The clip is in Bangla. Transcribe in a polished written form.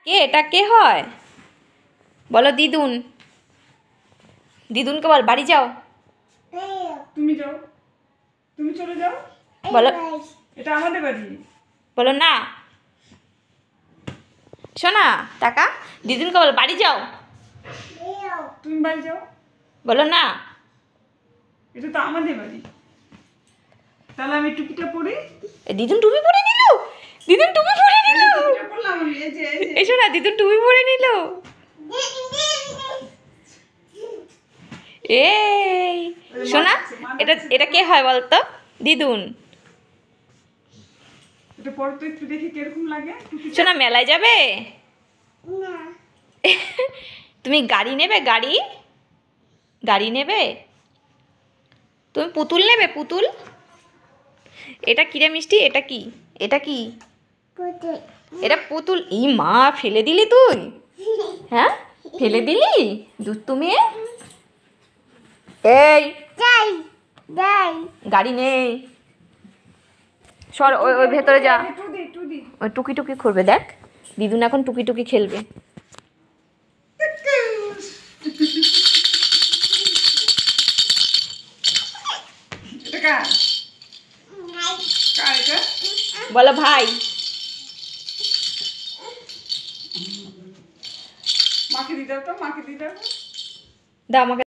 কে এটা কে হয় বলো? দিদুন। দিদুনকে বল বাড়ি যাও। তুমি যাও, তুমি চলে যাও। বলো এটা আমাদের বাড়ি। বলো না। শোনা টাকা দিদুনকে বল বাড়ি যাও। তুমি বাড়ি যাও। বলো না। এটা তো আমাদের বাড়ি। তাহলে আমি টুপিটা পরি। দিদুন টুপি পরে নিল। দিদুন টুপি পরে নিল। টুপিটা পরলাম আমি, এই যে এই যে। এসো না, দিদুন টুপি পরে নিল। এই শোনা, এটা এটা কে হয় বলতো? দিদুন। এটা পরে তো একটু দেখি কিরকম লাগে। শোনা মেলায় যাবে? তুমি গাড়ি নেবে? গাড়ি গাড়ি নেবে? তুমি পুতুল নেবে? পুতুল। এটা কিরে মিষ্টি? এটা কি? এটা কি? এটা পুতুল। এই মা, ফেলে দিলি তুই? হ্যাঁ ফেলে দিলি দুধ তুমি? এই গাড়ি নেই, সর ওই ওই ভেতরে যা। ওই টুকি টুকি করবে, দেখ দিদুন এখন টুকি টুকি খেলবে। এটা কার? কার এটা? বলো ভাই। মাকে দিয়ে দাও তো, মাকে দিয়ে দাও। দাও আমাকে।